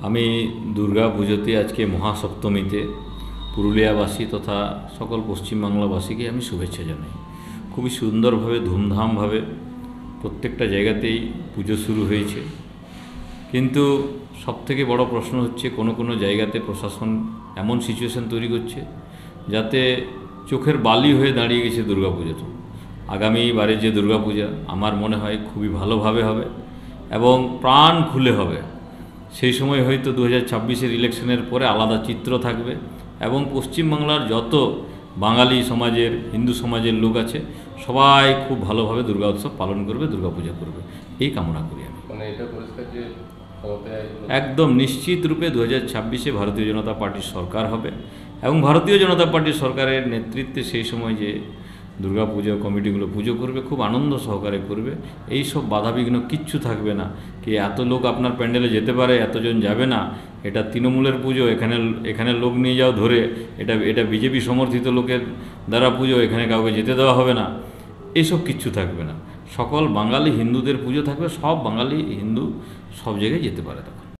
আমি দুর্গা পুজোতে আজকে মহাসপ্তমীতে পুরুলিয়াবাসী তথা সকল পশ্চিমবাংলাবাসীকে আমি শুভেচ্ছা জানাই। খুবই সুন্দরভাবে ধুমধামভাবে প্রত্যেকটা জায়গাতেই পুজো শুরু হয়েছে, কিন্তু সবথেকে বড় প্রশ্ন হচ্ছে কোনো জায়গাতে প্রশাসন এমন সিচুয়েশন তৈরি করছে যাতে চোখের বালি হয়ে দাঁড়িয়ে গেছে দুর্গাপুজোটা। আগামীবারে যে দুর্গাপূজা আমার মনে হয় খুবই ভালোভাবে হবে এবং প্রাণ খুলে হবে। সেই সময় হয়তো 2026-এর ইলেকশনের পরে আলাদা চিত্র থাকবে এবং পশ্চিমবাংলার যত বাঙালি সমাজের হিন্দু সমাজের লোক আছে সবাই খুব ভালোভাবে দুর্গা উৎসব পালন করবে, দুর্গাপূজা করবে, এই কামনা করি আমি। মানে এটা পরিষ্কার যে একদম নিশ্চিত রূপে 2026-এ ভারতীয় জনতা পার্টির সরকার হবে এবং ভারতীয় জনতা পার্টির সরকারের নেতৃত্বে সেই সময় যে দুর্গাপুজো কমিটিগুলো পুজো করবে খুব আনন্দ সহকারে করবে। এই সব বাধাবিঘ্ন কিচ্ছু থাকবে না। কি এত লোক আপনার প্যান্ডেলে যেতে পারে, এতজন যাবে না, এটা তৃণমূলের পুজো, এখানে লোক নিয়ে যাও ধরে, এটা বিজেপি সমর্থিত লোকের দ্বারা পুজো, এখানে কাউকে যেতে দেওয়া হবে না, এইসব কিচ্ছু থাকবে না। সকল বাঙালি হিন্দুদের পুজো থাকবে, সব বাঙালি হিন্দু সব জায়গায় যেতে পারে তখন।